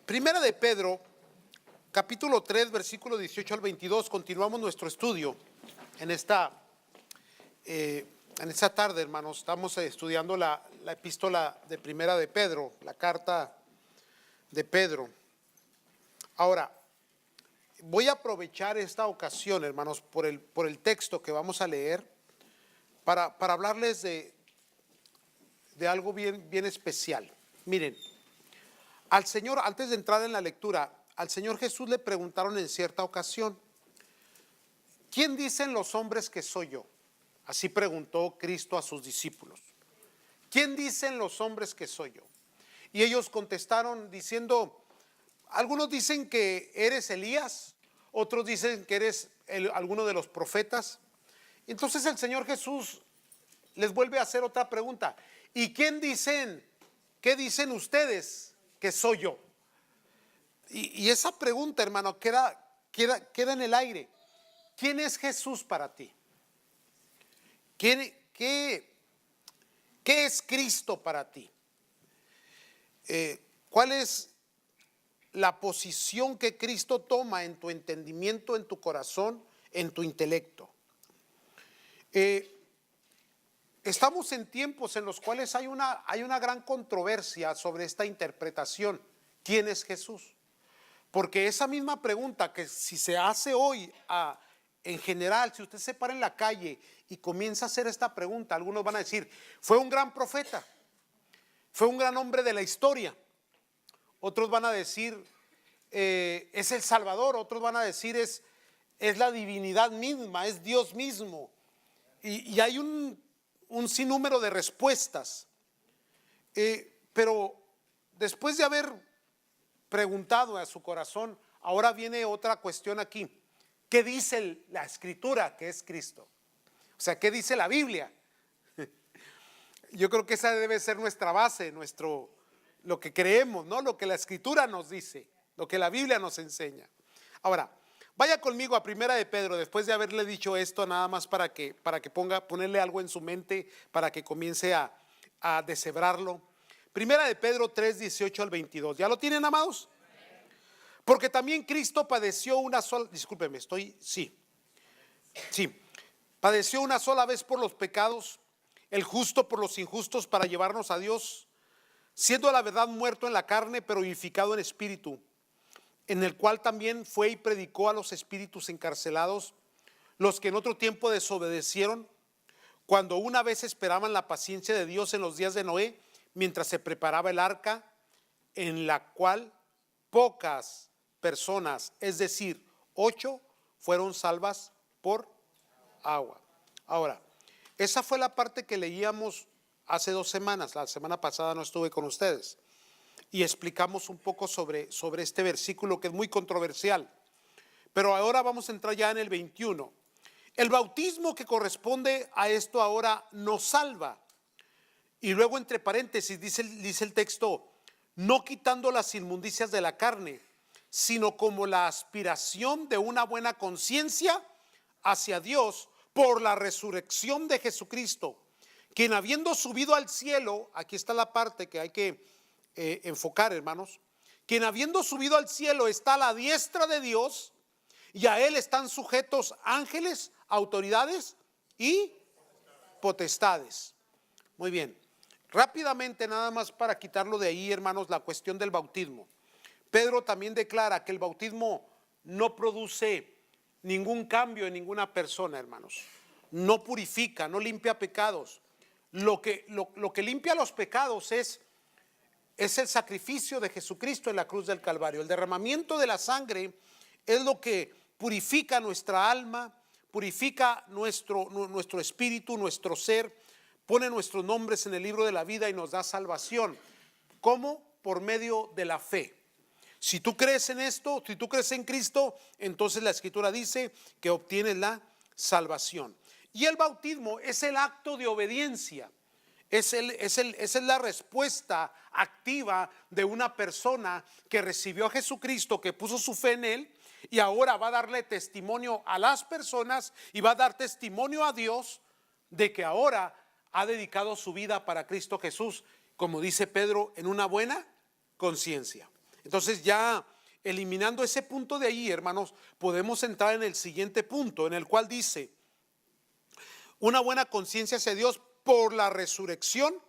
Primera de Pedro, capítulo 3, versículo 18 al 22. Continuamos nuestro estudio en esta tarde, hermanos. Estamos estudiando la epístola de Primera de Pedro, la carta de Pedro. Ahora, voy a aprovechar esta ocasión, hermanos, por el texto que vamos a leer para hablarles de algo bien especial. Miren, al Señor, antes de entrar en la lectura, al Señor Jesús le preguntaron en cierta ocasión: ¿quién dicen los hombres que soy yo? Así preguntó Cristo a sus discípulos. ¿Quién dicen los hombres que soy yo? Y ellos contestaron diciendo: algunos dicen que eres Elías, otros dicen que eres alguno de los profetas. Entonces el Señor Jesús les vuelve a hacer otra pregunta: ¿y quién dicen, qué dicen ustedes que soy yo? Y esa pregunta, hermano, queda en el aire. ¿Quién es Jesús para ti? ¿Qué es Cristo para ti? ¿Cuál es la posición que Cristo toma en tu entendimiento, en tu corazón, en tu intelecto? Estamos en tiempos en los cuales hay una gran controversia sobre esta interpretación. ¿Quién es Jesús? Porque esa misma pregunta que si se hace hoy en general, si usted se para en la calle y comienza a hacer esta pregunta, algunos van a decir: fue un gran profeta, fue un gran hombre de la historia. Otros van a decir: es el Salvador. Otros van a decir: es la divinidad misma, es Dios mismo. Y hay un sinnúmero de respuestas. Pero después de haber preguntado a su corazón, ahora viene otra cuestión aquí. ¿Qué dice la Escritura que es Cristo? O sea, ¿qué dice la Biblia? Yo creo que esa debe ser nuestra base, lo que creemos, ¿no? Lo que la Escritura nos dice, lo que la Biblia nos enseña. Ahora, vaya conmigo a Primera de Pedro, después de haberle dicho esto, nada más para que ponerle algo en su mente, para que comience a deshebrarlo. Primera de Pedro 3, 18 al 22. ¿Ya lo tienen, amados? Porque también Cristo padeció una sola, discúlpeme, padeció una sola vez por los pecados, el justo por los injustos, para llevarnos a Dios, siendo a la verdad muerto en la carne, pero vivificado en espíritu, en el cual también fue y predicó a los espíritus encarcelados, los que en otro tiempo desobedecieron, cuando una vez esperaban la paciencia de Dios en los días de Noé, mientras se preparaba el arca, en la cual pocas personas, es decir, 8, fueron salvas por agua. Ahora, esa fue la parte que leíamos hace 2 semanas. La semana pasada no estuve con ustedes y explicamos un poco sobre este versículo que es muy controversial. Pero ahora vamos a entrar ya en el 21. El bautismo que corresponde a esto ahora nos salva. Y luego, entre paréntesis, dice el texto: no quitando las inmundicias de la carne, sino como la aspiración de una buena conciencia hacia Dios por la resurrección de Jesucristo, quien habiendo subido al cielo, aquí está la parte que hay que enfocar, hermanos, quien habiendo subido al cielo está a la diestra de Dios, y a él están sujetos ángeles, autoridades y potestades. Muy bien. Rápidamente, nada más para quitarlo de ahí, hermanos, la cuestión del bautismo. Pedro también declara que el bautismo no produce ningún cambio en ninguna persona, hermanos. No purifica, no limpia pecados. Lo que limpia los pecados es el sacrificio de Jesucristo en la cruz del Calvario. El derramamiento de la sangre es lo que purifica nuestra alma, purifica nuestro espíritu, nuestro ser, pone nuestros nombres en el libro de la vida y nos da salvación. ¿Cómo? Por medio de la fe. Si tú crees en esto, si tú crees en Cristo, entonces la Escritura dice que obtienes la salvación. Y el bautismo es el acto de obediencia. Esa es la respuesta activa de una persona que recibió a Jesucristo, que puso su fe en Él, y ahora va a darle testimonio a las personas y va a dar testimonio a Dios de que ahora ha dedicado su vida para Cristo Jesús, como dice Pedro, en una buena conciencia. Entonces ya eliminando ese punto de ahí, hermanos, podemos entrar en el siguiente punto, en el cual dice, una buena conciencia hacia Dios por la resurrección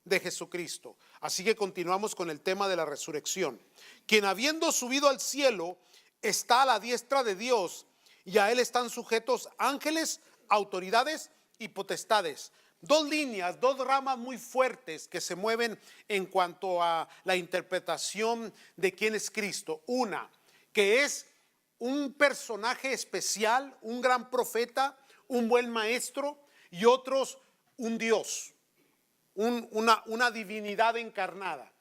de Jesucristo. Así que continuamos con el tema de la resurrección. Quien habiendo subido al cielo está a la diestra de Dios, y a él están sujetos ángeles, autoridades y potestades. Dos líneas, dos ramas muy fuertes que se mueven en cuanto a la interpretación de quién es Cristo. Una, que es un personaje especial, un gran profeta, un buen maestro, y otros, un Dios, una divinidad encarnada.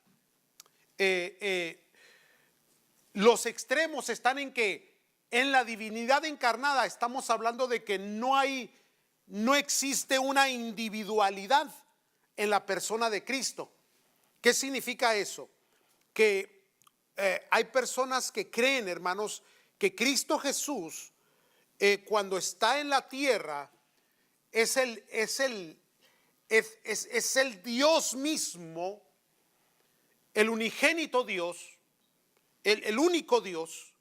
Los extremos están en que en la divinidad encarnada estamos hablando de que no existe una individualidad en la persona de Cristo. ¿Qué significa eso? Que hay personas que creen, hermanos, que Cristo Jesús, cuando está en la tierra, es el Dios mismo, el unigénito Dios, el único Dios,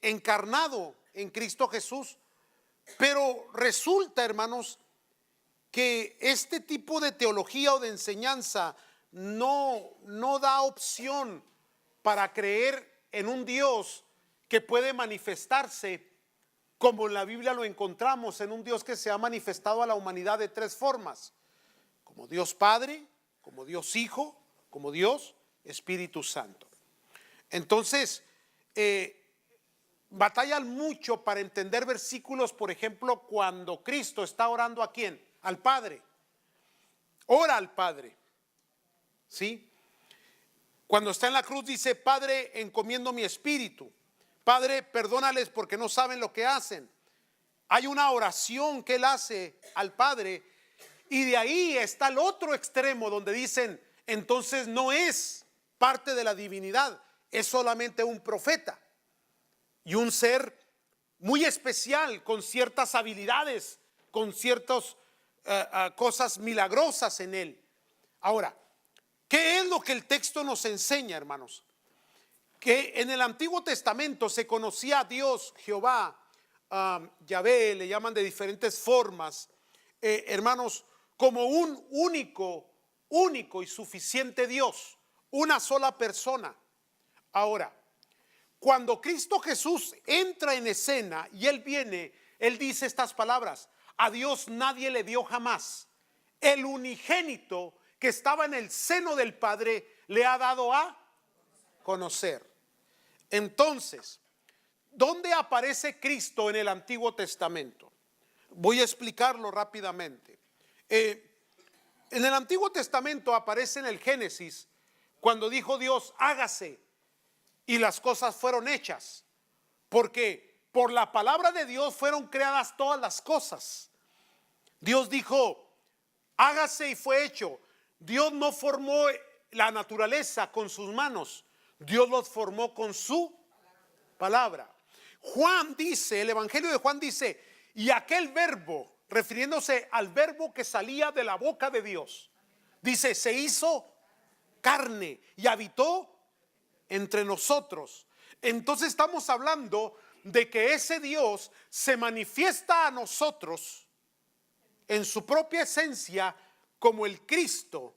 encarnado en Cristo Jesús. Pero resulta, hermanos, que este tipo de teología o de enseñanza no da opción para creer en un Dios que puede manifestarse como en la Biblia lo encontramos, en un Dios que se ha manifestado a la humanidad de tres formas: como Dios Padre, como Dios Hijo, como Dios Espíritu Santo. Entonces, batallan mucho para entender versículos, por ejemplo, cuando Cristo está orando ¿a quién? Al Padre. Ora al Padre, ¿sí? Cuando está en la cruz dice: Padre, encomiendo mi espíritu. Padre, perdónales porque no saben lo que hacen. Hay una oración que él hace al Padre, y de ahí está el otro extremo donde dicen: entonces no es parte de la divinidad, es solamente un profeta y un ser muy especial, con ciertas habilidades, con ciertas cosas milagrosas en él. Ahora, ¿qué es lo que el texto nos enseña, hermanos? Que en el Antiguo Testamento se conocía a Dios, Jehová, Yahvé, le llaman de diferentes formas, hermanos, como un único y suficiente Dios, una sola persona. Ahora, cuando Cristo Jesús entra en escena y Él viene, Él dice estas palabras: a Dios nadie le dio jamás. El unigénito que estaba en el seno del Padre le ha dado a conocer. Entonces, ¿dónde aparece Cristo en el Antiguo Testamento? Voy a explicarlo rápidamente. En el Antiguo Testamento aparece en el Génesis, cuando dijo Dios: hágase, y las cosas fueron hechas, porque por la palabra de Dios fueron creadas todas las cosas. Dios dijo: hágase, y fue hecho. Dios no formó la naturaleza con sus manos, Dios los formó con su palabra. Juan dice, el Evangelio de Juan dice: y aquel verbo, refiriéndose al verbo que salía de la boca de Dios, dice: se hizo carne y habitó entre nosotros. Entonces estamos hablando de que ese Dios se manifiesta a nosotros en su propia esencia como el Cristo,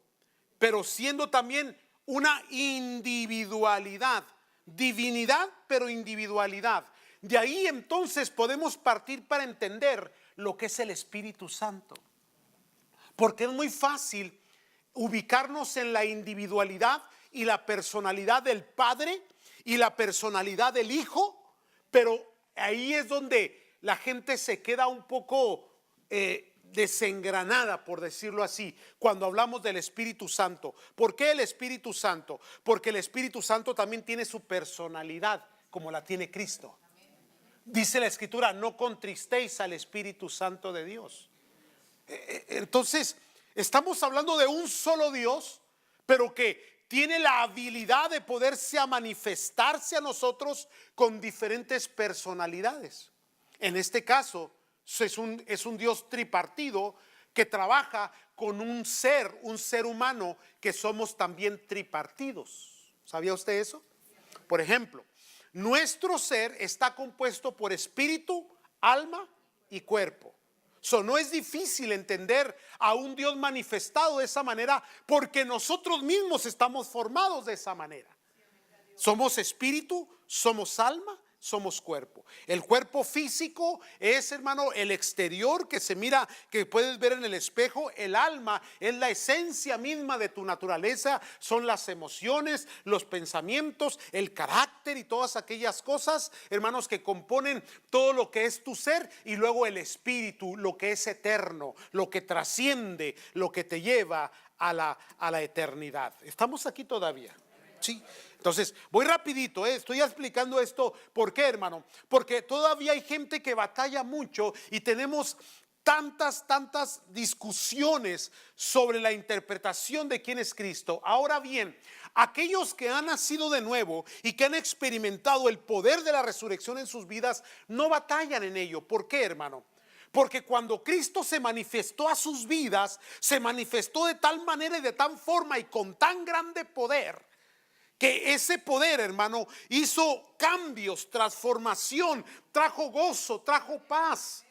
pero siendo también una individualidad, divinidad pero individualidad. De ahí entonces podemos partir para entender lo que es el Espíritu Santo, porque es muy fácil ubicarnos en la individualidad y la personalidad del Padre y la personalidad del Hijo, pero ahí es donde la gente se queda un poco desengranada, por decirlo así, cuando hablamos del Espíritu Santo. ¿Por qué el Espíritu Santo? Porque el Espíritu Santo también tiene su personalidad, como la tiene Cristo. Dice la Escritura: no contristéis al Espíritu Santo de Dios. Entonces, estamos hablando de un solo Dios, pero que tiene la habilidad de poderse a manifestarse a nosotros con diferentes personalidades. En este caso es un Dios tripartido que trabaja con un ser humano, que somos también tripartidos. ¿Sabía usted eso? Por ejemplo, nuestro ser está compuesto por espíritu, alma y cuerpo. No es difícil entender a un Dios manifestado de esa manera, porque nosotros mismos estamos formados de esa manera. Somos espíritu, somos alma, somos cuerpo. El cuerpo físico es, hermano, el exterior que se mira, que puedes ver en el espejo. El alma es la esencia misma de tu naturaleza, son las emociones, los pensamientos, el carácter y todas aquellas cosas, hermanos, que componen todo lo que es tu ser. Y luego el espíritu, lo que es eterno, lo que trasciende, lo que te lleva a la eternidad. ¿Estamos aquí todavía? Sí. Entonces, voy rapidito, estoy explicando esto. ¿Por qué, hermano? Porque todavía hay gente que batalla mucho y tenemos tantas discusiones sobre la interpretación de quién es Cristo. Ahora bien, aquellos que han nacido de nuevo y que han experimentado el poder de la resurrección en sus vidas, no batallan en ello. ¿Por qué, hermano? Porque cuando Cristo se manifestó a sus vidas, se manifestó de tal manera y de tal forma y con tan grande poder, que ese poder, hermano, hizo cambios, transformación, trajo gozo, trajo paz.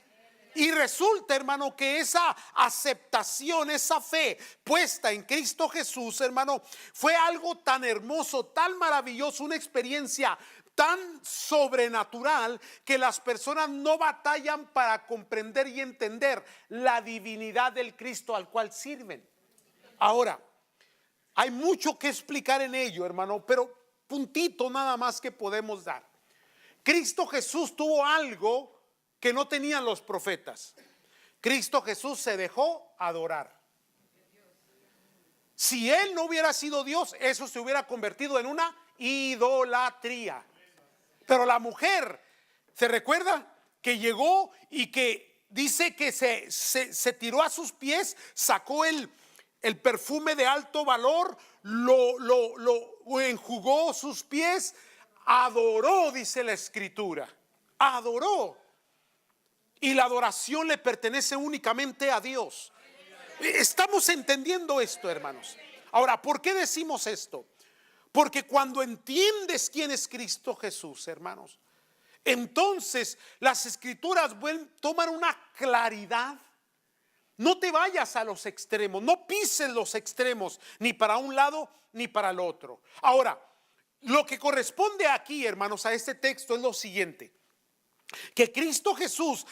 Y resulta, hermano, que esa aceptación, esa fe puesta en Cristo Jesús, hermano, fue algo tan hermoso, tan maravilloso, una experiencia tan sobrenatural, que las personas no batallan para comprender y entender la divinidad del Cristo al cual sirven. Ahora, hay mucho que explicar en ello, hermano, pero puntito nada más que podemos dar. Cristo Jesús tuvo algo que no tenían los profetas. Cristo Jesús se dejó adorar. Si Él no hubiera sido Dios, eso se hubiera convertido en una idolatría. Pero la mujer, ¿se recuerda? Que llegó y que dice que se tiró a sus pies, sacó el perfume de alto valor, lo enjugó sus pies, adoró, dice la escritura, adoró. Y la adoración le pertenece únicamente a Dios. Estamos entendiendo esto, hermanos. Ahora, ¿por qué decimos esto? Porque cuando entiendes quién es Cristo Jesús, hermanos, entonces las escrituras toman una claridad. No te vayas a los extremos, no pises los extremos, ni para un lado ni para el otro. Ahora, lo que corresponde aquí, hermanos, a este texto es lo siguiente: que Cristo Jesús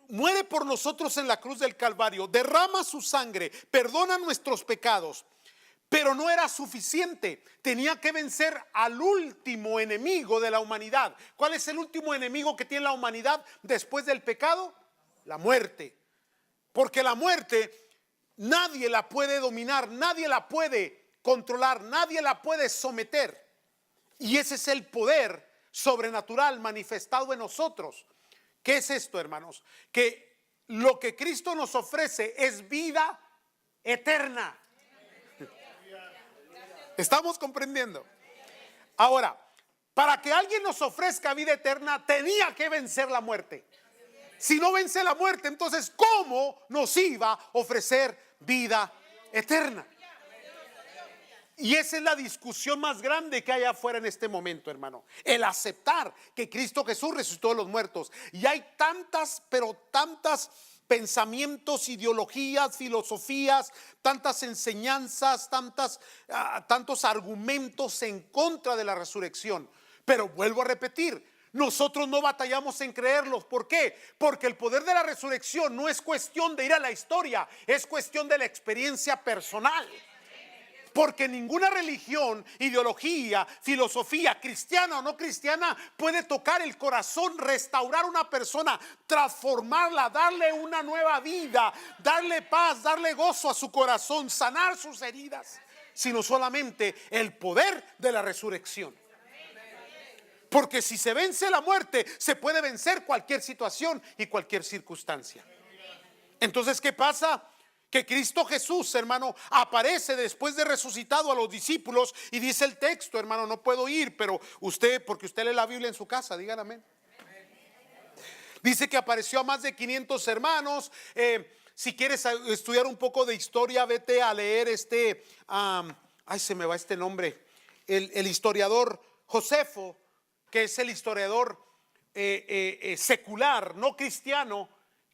muere por nosotros en la cruz del Calvario, derrama su sangre, perdona nuestros pecados, pero no era suficiente. Tenía que vencer al último enemigo de la humanidad. ¿Cuál es el último enemigo que tiene la humanidad después del pecado? La muerte. Porque la muerte nadie la puede dominar, nadie la puede controlar, nadie la puede someter. Y ese es el poder sobrenatural manifestado en nosotros. ¿Qué es esto, hermanos? Que lo que Cristo nos ofrece es vida eterna. ¿Estamos comprendiendo? Ahora, para que alguien nos ofrezca vida eterna, tenía que vencer la muerte. Si no vence la muerte, entonces ¿cómo nos iba a ofrecer vida eterna? Y esa es la discusión más grande que hay afuera en este momento, hermano. El aceptar que Cristo Jesús resucitó de los muertos. Y hay tantas pensamientos, ideologías, filosofías, tantas enseñanzas, tantos argumentos en contra de la resurrección. Pero vuelvo a repetir, nosotros no batallamos en creerlos. ¿Por qué? Porque el poder de la resurrección no es cuestión de ir a la historia, es cuestión de la experiencia personal. Porque ninguna religión, ideología, filosofía, cristiana o no cristiana, puede tocar el corazón, restaurar a una persona, transformarla, darle una nueva vida, darle paz, darle gozo a su corazón, sanar sus heridas, sino solamente el poder de la resurrección. Porque si se vence la muerte, se puede vencer cualquier situación y cualquier circunstancia. Entonces, ¿qué pasa? Que Cristo Jesús, hermano, aparece después de resucitado a los discípulos y dice el texto, hermano, no puedo ir, pero porque usted lee la Biblia en su casa, digan amén. Dice que apareció a más de 500 hermanos. Si quieres estudiar un poco de historia, vete a leer se me va este nombre, el historiador Josefo, que es el historiador secular, no cristiano,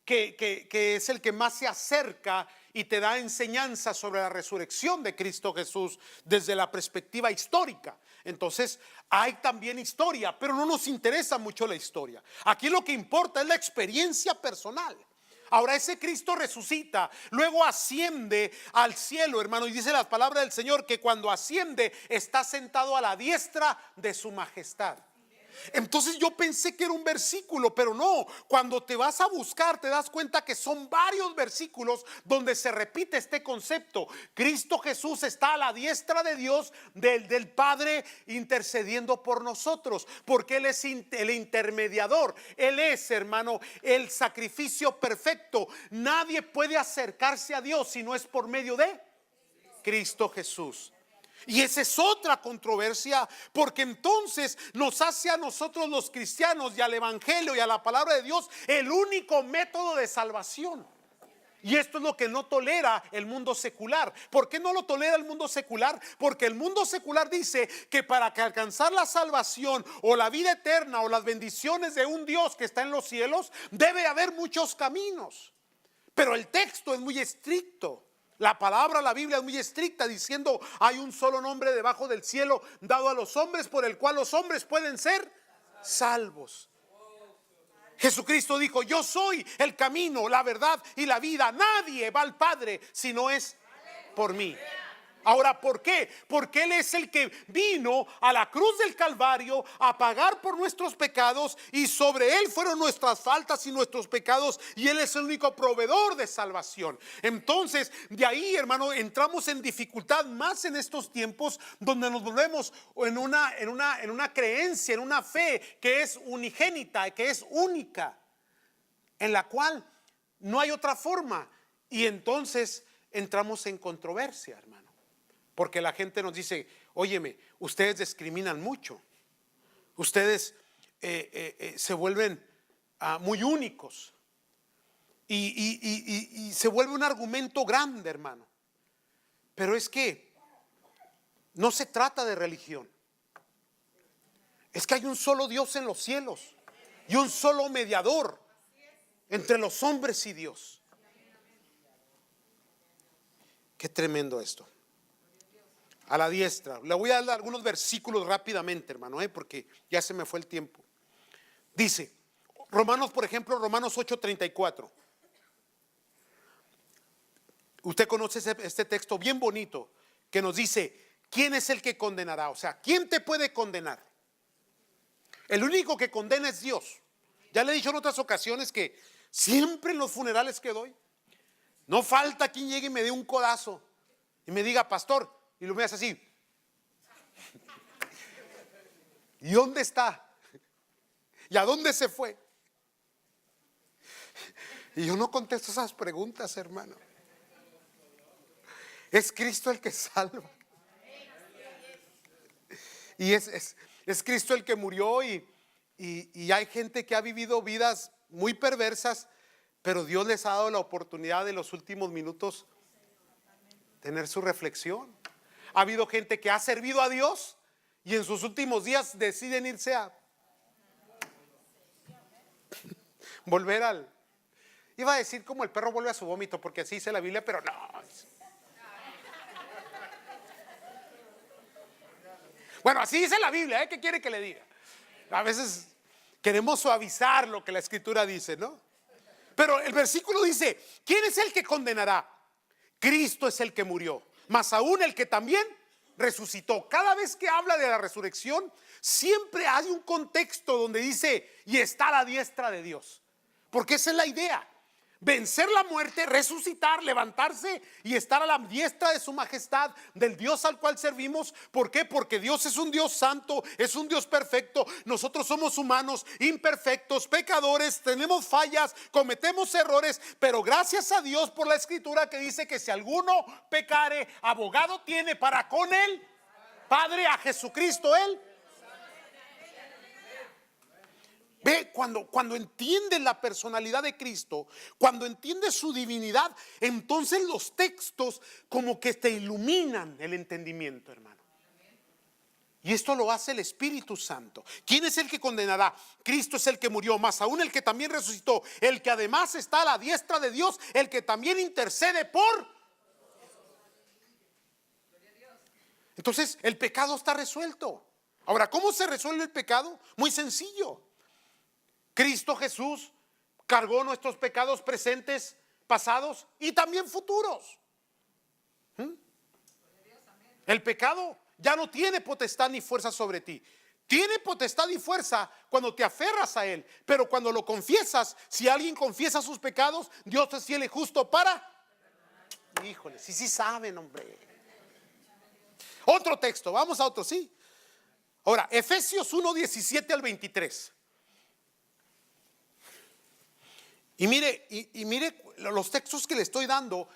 que es el que más se acerca y te da enseñanza sobre la resurrección de Cristo Jesús desde la perspectiva histórica. Entonces hay también historia, pero no nos interesa mucho la historia. Aquí lo que importa es la experiencia personal. Ahora ese Cristo resucita, luego asciende al cielo, hermano, y dice la palabra del Señor que cuando asciende está sentado a la diestra de su majestad. Entonces yo pensé que era un versículo, pero no. Cuando te vas a buscar te das cuenta que son varios versículos donde se repite este concepto. Cristo Jesús está a la diestra de Dios, del Padre, intercediendo por nosotros, porque Él es el intermediador. Él es, hermano, el sacrificio perfecto. Nadie puede acercarse a Dios si no es por medio de Cristo Jesús. Y esa es otra controversia, porque entonces nos hace a nosotros los cristianos y al evangelio y a la palabra de Dios el único método de salvación. Y esto es lo que no tolera el mundo secular. ¿Por qué no lo tolera el mundo secular? Porque el mundo secular dice que para que alcanzar la salvación o la vida eterna o las bendiciones de un Dios que está en los cielos, debe haber muchos caminos. Pero el texto es muy estricto. La palabra, la Biblia es muy estricta, diciendo hay un solo nombre debajo del cielo dado a los hombres por el cual los hombres pueden ser salvos. Jesucristo dijo: yo soy el camino, la verdad y la vida. Nadie va al Padre si no es por mí. Ahora, ¿por qué? Porque Él es el que vino a la cruz del Calvario a pagar por nuestros pecados, y sobre Él fueron nuestras faltas y nuestros pecados, y Él es el único proveedor de salvación. Entonces, de ahí, hermano, entramos en dificultad más en estos tiempos donde nos volvemos en una creencia, en una fe que es unigénita, que es única, en la cual no hay otra forma, y entonces entramos en controversia, hermano. Porque la gente nos dice: óyeme, ustedes discriminan mucho, ustedes se vuelven muy únicos, y se vuelve un argumento grande, hermano. Pero es que no se trata de religión, es que hay un solo Dios en los cielos y un solo mediador entre los hombres y Dios. Qué tremendo esto. A la diestra. Le voy a dar algunos versículos rápidamente, hermano, porque ya se me fue el tiempo. Dice Romanos, por ejemplo, Romanos 8:34. Usted conoce este texto bien bonito que nos dice: ¿quién es el que condenará? O sea, ¿quién te puede condenar? El único que condena es Dios. Ya le he dicho en otras ocasiones que siempre en los funerales que doy, no falta quien llegue y me dé un codazo y me diga: pastor, y lo veas así. ¿Y dónde está? ¿Y a dónde se fue? Y yo no contesto esas preguntas, hermano. Es Cristo el que salva. Y es Cristo el que murió, y hay gente que ha vivido vidas muy perversas, pero Dios les ha dado la oportunidad de los últimos minutos tener su reflexión. Ha habido gente que ha servido a Dios y en sus últimos días deciden irse a volver iba a decir como el perro vuelve a su vómito, porque así dice la Biblia, pero no. Bueno, así dice la Biblia, ¿qué quiere que le diga? A veces queremos suavizar lo que la Escritura dice, ¿no? Pero el versículo dice: ¿quién es el que condenará? Cristo es el que murió, más aún el que también resucitó. Cada vez que habla de la resurrección, siempre hay un contexto donde dice: y está a la diestra de Dios. Porque esa es la idea: vencer la muerte, resucitar, levantarse y estar a la diestra de su majestad, del Dios al cual servimos. ¿Por qué? Porque Dios es un Dios santo, es un Dios perfecto. Nosotros somos humanos, imperfectos, pecadores, tenemos fallas, cometemos errores, pero gracias a Dios por la Escritura que dice que si alguno pecare, abogado tiene para con él Padre, a Jesucristo él. Ve, cuando entiendes la personalidad de Cristo, cuando entiendes su divinidad, entonces los textos como que te iluminan el entendimiento, hermano. Y esto lo hace el Espíritu Santo. ¿Quién es el que condenará? Cristo es el que murió, más aún el que también resucitó, el que además está a la diestra de Dios, el que también intercede por. Entonces el pecado está resuelto. Ahora, ¿cómo se resuelve el pecado? Muy sencillo. Cristo Jesús cargó nuestros pecados presentes, pasados y también futuros. El pecado ya no tiene potestad ni fuerza sobre ti. Tiene potestad y fuerza cuando te aferras a él, pero cuando lo confiesas, si alguien confiesa sus pecados, Dios es fiel y justo para. Híjole, sí saben, hombre. Otro texto, vamos a otro, sí. Ahora, Efesios 1, 17 al 23. Y mire, los textos que le estoy dando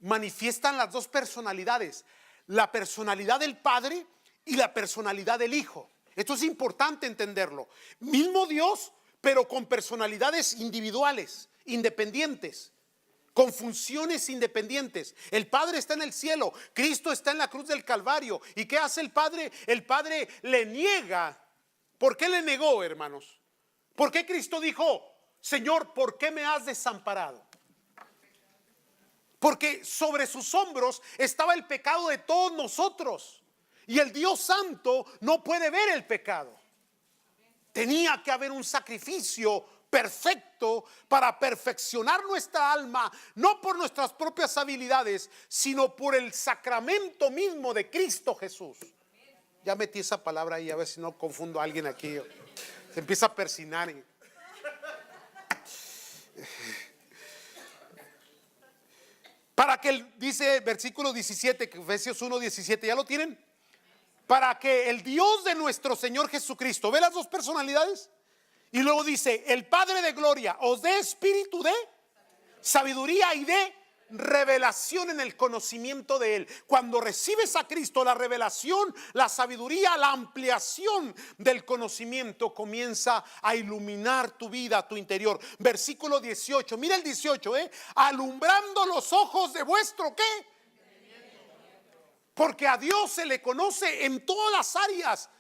manifiestan las dos personalidades. La personalidad del Padre y la personalidad del Hijo. Esto es importante entenderlo. Mismo Dios, pero con personalidades individuales, independientes, con funciones independientes. El Padre está en el cielo, Cristo está en la cruz del Calvario. ¿Y qué hace el Padre? El Padre le niega. ¿Por qué le negó, hermanos? ¿Por qué Cristo dijo: Señor, ¿por qué me has desamparado? Porque sobre sus hombros estaba el pecado de todos nosotros. Y el Dios Santo no puede ver el pecado. Tenía que haber un sacrificio perfecto para perfeccionar nuestra alma, no por nuestras propias habilidades, sino por el sacramento mismo de Cristo Jesús. Ya metí esa palabra ahí, a ver si no confundo a alguien aquí. Se empieza a persinar. Para que dice versículo 17, Efesios 1, 17, ¿ya lo tienen? Para que el Dios de nuestro Señor Jesucristo, ¿ve las dos personalidades? Y luego dice: el Padre de gloria os dé espíritu de sabiduría y de revelación en el conocimiento de Él. Cuando recibes a Cristo, la revelación, la sabiduría, la ampliación del conocimiento comienza a iluminar tu vida, tu interior. Versículo 18, mira el 18, alumbrando los ojos de vuestro ¿qué? Porque a Dios se le conoce en todas las áreas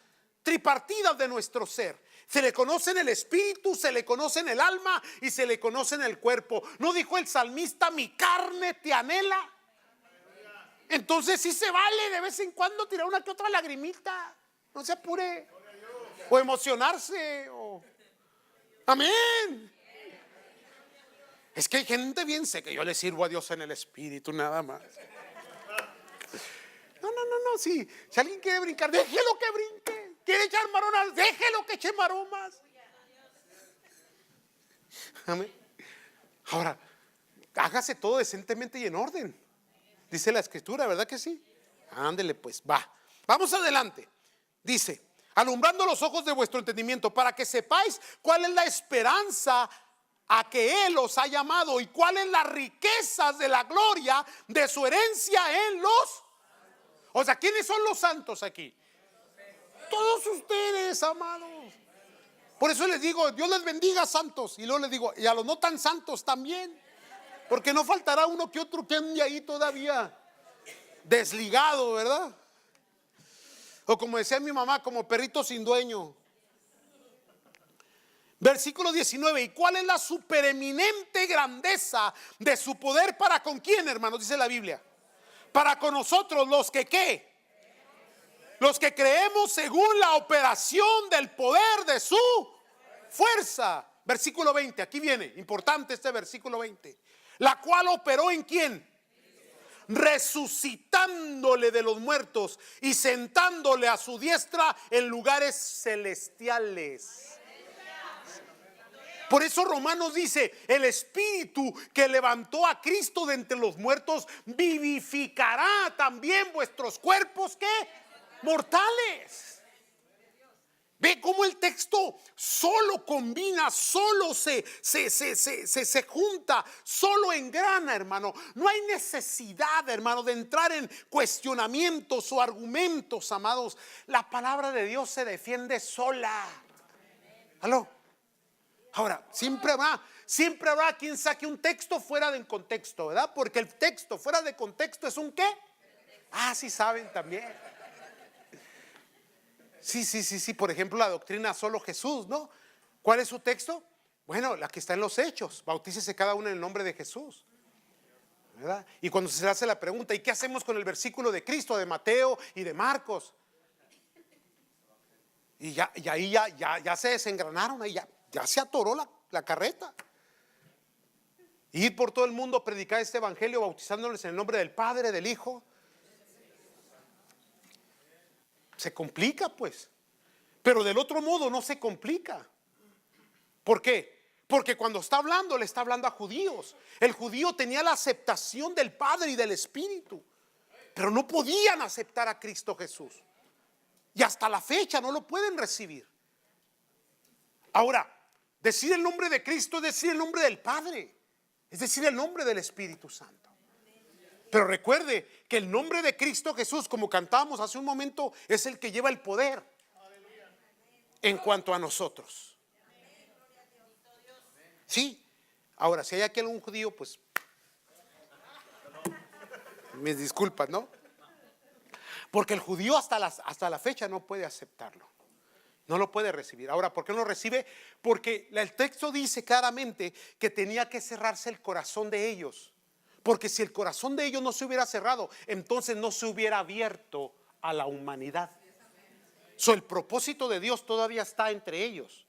tripartidas de nuestro ser. Se le conoce en el espíritu, se le conoce en el alma y se le conoce en el cuerpo. ¿No dijo el salmista: mi carne te anhela? Entonces sí se vale de vez en cuando tirar una que otra lagrimita. No se apure. O emocionarse. Amén. Es que hay gente bien sé que yo le sirvo a Dios en el espíritu nada más. No, sí. Si alguien quiere brincar, déjelo que brinque. Quiere echar maromas, déjelo que eche maromas. Amén. Ahora, hágase todo decentemente y en orden. Dice la escritura, ¿verdad que sí? Ándele pues, va. Vamos adelante. Dice: alumbrando los ojos de vuestro entendimiento, para que sepáis cuál es la esperanza a que Él os ha llamado y cuáles las riquezas de la gloria de su herencia en los. O sea, ¿quiénes son los santos aquí? Todos ustedes, amados. Por eso les digo: Dios les bendiga, santos. Y luego les digo: y a los no tan santos también. Porque no faltará uno que otro que ande ahí todavía desligado, ¿verdad? O como decía mi mamá, como perrito sin dueño. Versículo 19: ¿y cuál es la supereminente grandeza de su poder para con quién, hermanos? Dice la Biblia: para con nosotros los que ¿qué? Los que creemos según la operación del poder de su fuerza. Versículo 20, aquí viene, importante este versículo 20. La cual operó ¿en quién? Resucitándole de los muertos y sentándole a su diestra en lugares celestiales. Por eso Romanos dice: el espíritu que levantó a Cristo de entre los muertos vivificará también vuestros cuerpos ¿qué? Mortales. Ve cómo el texto solo combina, solo se junta, solo engrana, hermano. No hay necesidad, hermano, de entrar en cuestionamientos o argumentos, amados. La palabra de Dios se defiende sola. ¿Aló? Ahora, siempre habrá quien saque un texto fuera de contexto, ¿verdad? Porque el texto fuera de contexto es un ¿qué? Ah, sí saben también. Sí. Por ejemplo, la doctrina solo Jesús, ¿no? ¿Cuál es su texto? Bueno, la que está en los Hechos. Bautícese cada uno en el nombre de Jesús, ¿verdad? Y cuando se hace la pregunta, ¿y qué hacemos con el versículo de Cristo, de Mateo y de Marcos? Y ahí ya se desengranaron, ahí ya se atoró la carreta. Ir por todo el mundo a predicar este evangelio, bautizándoles en el nombre del Padre, del Hijo. Se complica, pues. Pero del otro modo no se complica. ¿Por qué? Porque cuando está hablando, le está hablando a judíos. El judío tenía la aceptación del Padre y del Espíritu, pero no podían aceptar a Cristo Jesús. Y hasta la fecha no lo pueden recibir. Ahora, decir el nombre de Cristo es decir el nombre del Padre, es decir el nombre del Espíritu Santo. Pero recuerde que el nombre de Cristo Jesús, como cantábamos hace un momento, es el que lleva el poder en cuanto a nosotros. Sí. Ahora, si hay aquí algún judío, pues mis disculpas, ¿no? Porque el judío hasta la fecha no puede aceptarlo, no lo puede recibir. Ahora, ¿por qué no lo recibe? Porque el texto dice claramente que tenía que cerrarse el corazón de ellos. Porque si el corazón de ellos no se hubiera cerrado, entonces no se hubiera abierto a la humanidad. El propósito de Dios todavía está entre ellos.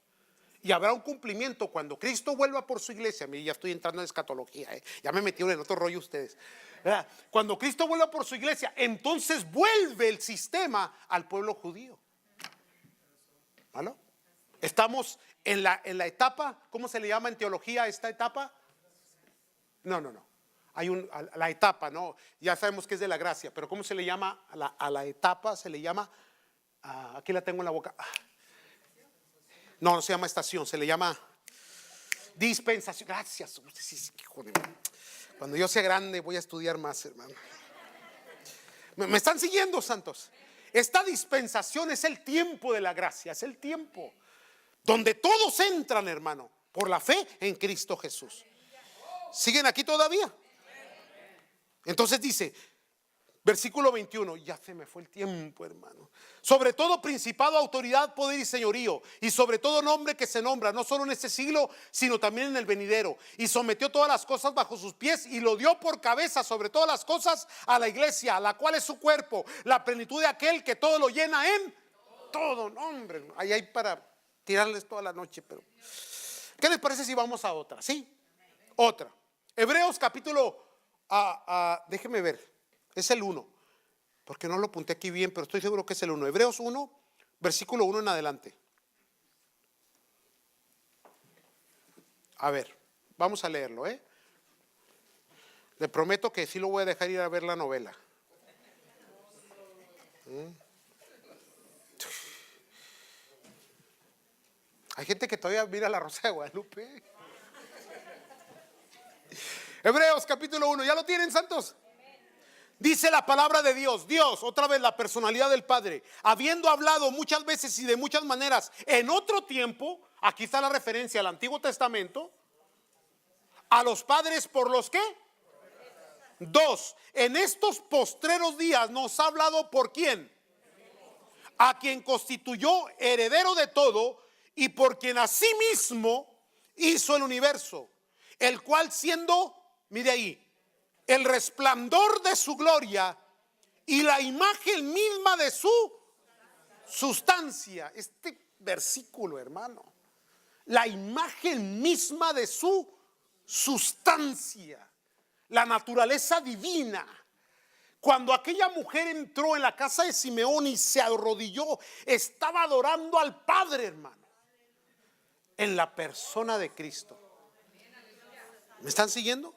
Y habrá un cumplimiento cuando Cristo vuelva por su iglesia. Mire, ya estoy entrando en escatología, ya me metieron en otro rollo ustedes, ¿verdad? Cuando Cristo vuelva por su iglesia, entonces vuelve el sistema al pueblo judío. ¿Vale? Estamos en la etapa, ¿cómo se le llama en teología esta etapa? No. Hay la etapa, ¿no? Ya sabemos que es de la gracia, pero ¿cómo se le llama a la etapa? Se le llama, aquí la tengo en la boca. No se llama estación, se le llama dispensación. Gracias. Cuando yo sea grande voy a estudiar más, hermano. ¿Me están siguiendo, santos? Esta dispensación es el tiempo de la gracia, es el tiempo donde todos entran, hermano, por la fe en Cristo Jesús. ¿Siguen aquí todavía? Entonces dice, versículo 21, ya se me fue el tiempo, hermano. Sobre todo principado, autoridad, poder y señorío, y sobre todo nombre que se nombra, no solo en este siglo, sino también en el venidero. Y sometió todas las cosas bajo sus pies y lo dio por cabeza sobre todas las cosas a la iglesia, la cual es su cuerpo, la plenitud de aquel que todo lo llena en todo. No, hombre, ahí hay para tirarles toda la noche, pero ¿qué les parece si vamos a otra? ¿Sí? Otra. Hebreos capítulo, déjeme ver. Es el 1, porque no lo apunté aquí bien, pero estoy seguro que es el 1. Hebreos 1, versículo 1 en adelante. A ver, vamos a leerlo, ¿eh? Le prometo que sí lo voy a dejar ir a ver la novela. Hay gente que todavía mira La Rosa de Guadalupe. Hebreos capítulo 1, ¿ya lo tienen, santos? Dice la palabra de Dios, otra vez la personalidad del Padre, habiendo hablado muchas veces y de muchas maneras en otro tiempo, aquí está la referencia al Antiguo Testamento, a los padres por los que, 2, en estos postreros días nos ha hablado por quién, a quien constituyó heredero de todo y por quien asimismo hizo el universo, el cual siendo, mire ahí, el resplandor de su gloria y la imagen misma de su sustancia. Este versículo, hermano, la imagen misma de su sustancia, la naturaleza divina. Cuando aquella mujer entró en la casa de Simeón y se arrodilló, estaba adorando al Padre, hermano, en la persona de Cristo. ¿Me están siguiendo?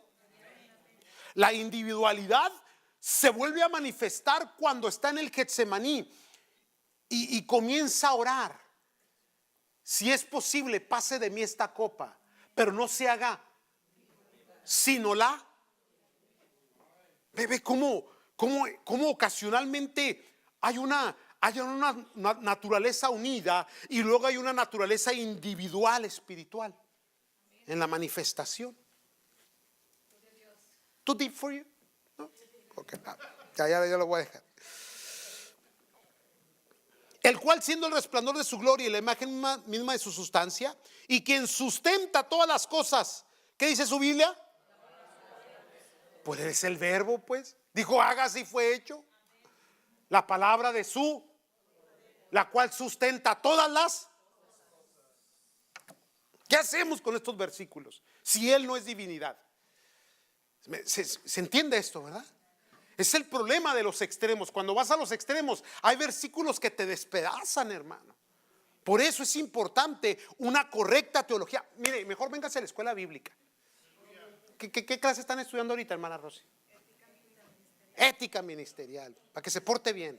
La individualidad se vuelve a manifestar cuando está en el Getsemaní y comienza a orar. Si es posible, pase de mí esta copa, pero no se haga sino la. Ve cómo ocasionalmente hay una naturaleza unida y luego hay una naturaleza individual espiritual en la manifestación. ¿Too deep for you? ¿No? Okay. Ya lo voy a dejar. el cual siendo el resplandor de su gloria y la imagen misma de su sustancia, y quien sustenta todas las cosas. ¿Qué dice su Biblia? Pues es el verbo, pues. Dijo, hágase y fue hecho. La palabra de su, la cual sustenta todas las. ¿Qué hacemos con estos versículos si Él no es divinidad? Se entiende esto, ¿verdad? Es el problema de los extremos. Cuando vas a los extremos, hay versículos que te despedazan, hermano. Por eso es importante una correcta teología. Mire, mejor véngase a la escuela bíblica. ¿Qué clase están estudiando ahorita, hermana Rosy? Ética ministerial, para que se porte bien.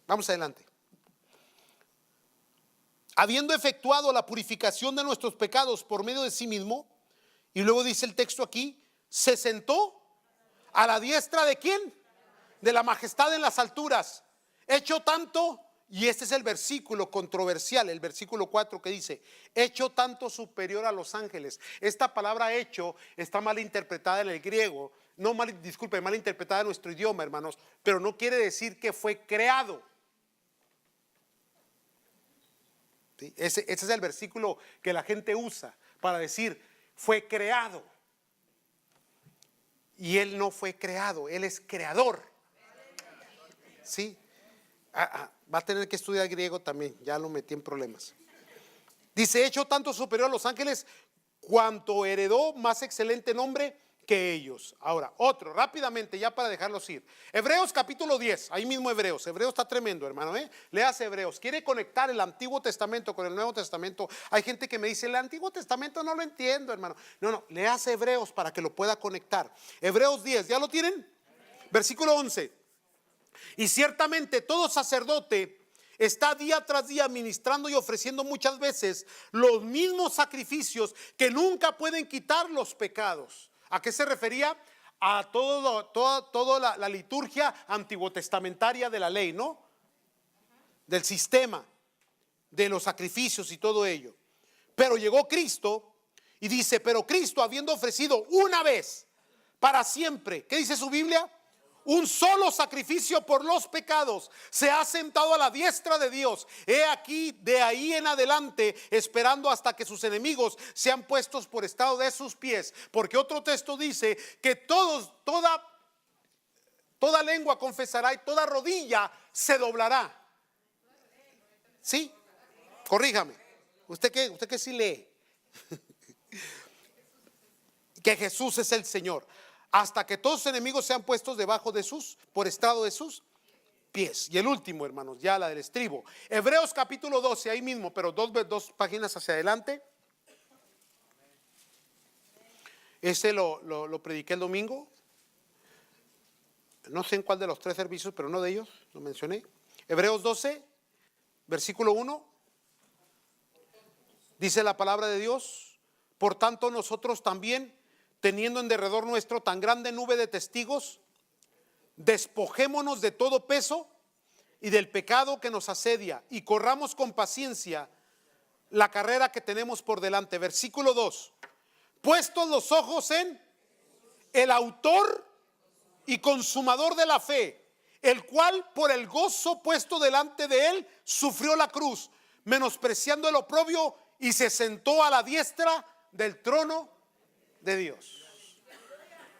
Vamos adelante. Habiendo efectuado la purificación de nuestros pecados por medio de sí mismo, y luego dice el texto aquí, se sentó a la diestra de ¿quién? De la majestad en las alturas, hecho tanto, y este es el versículo controversial, el versículo 4 que dice, hecho tanto superior a los ángeles. Esta palabra hecho está mal interpretada en el griego, mal interpretada en nuestro idioma, hermanos, pero no quiere decir que fue creado. ¿Sí? Ese es el versículo que la gente usa para decir fue creado. Y Él no fue creado, Él es creador. ¿Sí? Va a tener que estudiar griego también, ya lo metí en problemas. Dice, hecho tanto superior a los ángeles, cuanto heredó más excelente nombre que ellos. Ahora, otro, rápidamente, ya para dejarlos ir. Hebreos capítulo 10, ahí mismo Hebreos está tremendo, hermano, Léase Hebreos. Quiere conectar el Antiguo Testamento con el Nuevo Testamento. Hay gente que me dice, el Antiguo Testamento no lo entiendo, hermano. No, léase Hebreos para que lo pueda conectar. Hebreos 10, ¿ya lo tienen? Versículo 11. Y ciertamente todo sacerdote está día tras día ministrando y ofreciendo muchas veces los mismos sacrificios que nunca pueden quitar los pecados. ¿A qué se refería? A toda la liturgia antiguotestamentaria de la ley, ¿no? Del sistema, de los sacrificios y todo ello. Pero llegó Cristo y dice, pero Cristo habiendo ofrecido una vez para siempre, ¿qué dice su Biblia? Un solo sacrificio por los pecados, se ha sentado a la diestra de Dios. He aquí de ahí en adelante, esperando hasta que sus enemigos sean puestos por estrado de sus pies. Porque otro texto dice que toda lengua confesará y toda rodilla se doblará. ¿Sí? Corríjame. ¿Usted qué sí lee? Que Jesús es el Señor. Hasta que todos sus enemigos sean puestos debajo de por estrado de sus pies. Y el último, hermanos, ya la del estribo. Hebreos capítulo 12, ahí mismo, pero dos páginas hacia adelante. Ese lo prediqué el domingo. No sé en cuál de los 3 servicios, pero uno de ellos lo mencioné. Hebreos 12, versículo 1. Dice la palabra de Dios: por tanto nosotros también, teniendo en derredor nuestro tan grande nube de testigos, despojémonos de todo peso y del pecado que nos asedia, y corramos con paciencia la carrera que tenemos por delante. Versículo 2. Puestos los ojos en el autor y consumador de la fe, el cual por el gozo puesto delante de él sufrió la cruz, menospreciando el oprobio, y se sentó a la diestra del trono de Dios.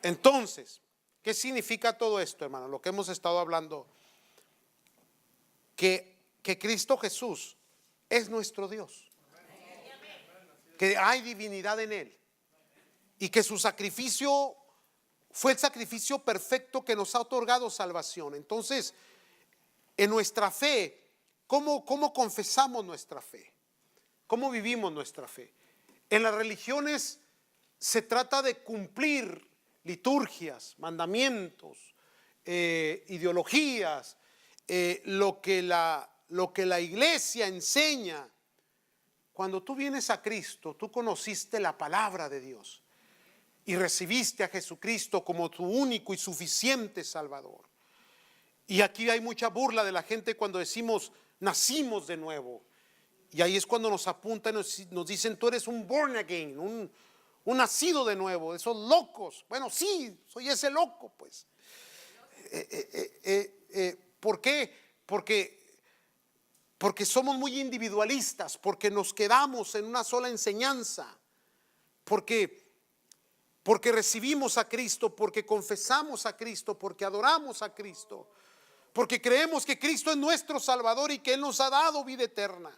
Entonces, ¿qué significa todo esto, hermano? Lo que hemos estado hablando, que Cristo Jesús es nuestro Dios, que hay divinidad en él, y que su sacrificio fue el sacrificio perfecto que nos ha otorgado salvación. Entonces, en nuestra fe, ¿cómo confesamos nuestra fe? ¿Cómo vivimos nuestra fe? En las religiones se trata de cumplir liturgias, mandamientos, ideologías, lo que la iglesia enseña. Cuando tú vienes a Cristo, tú conociste la palabra de Dios y recibiste a Jesucristo como tu único y suficiente Salvador. Y aquí hay mucha burla de la gente cuando decimos nacimos de nuevo. Y ahí es cuando nos apuntan y nos dicen, tú eres un born again, un nacido de nuevo, esos locos. Bueno, sí, soy ese loco, pues. ¿Por qué? Porque porque somos muy individualistas, porque nos quedamos en una sola enseñanza, porque recibimos a Cristo, porque confesamos a Cristo, porque adoramos a Cristo, porque creemos que Cristo es nuestro Salvador y que Él nos ha dado vida eterna.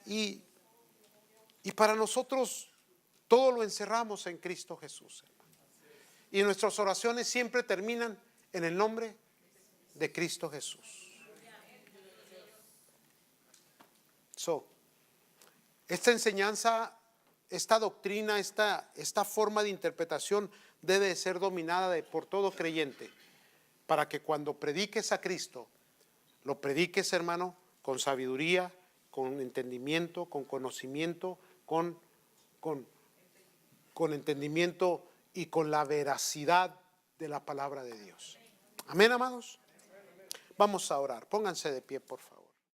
Y para nosotros todo lo encerramos en Cristo Jesús, hermano. Y nuestras oraciones siempre terminan en el nombre de Cristo Jesús. Esta enseñanza, esta doctrina, esta forma de interpretación debe de ser dominada por todo creyente, para que cuando prediques a Cristo, lo prediques, hermano, con sabiduría, con entendimiento, con conocimiento, con entendimiento y con la veracidad de la palabra de Dios. Amén, amados. Vamos a orar. Pónganse de pie, por favor.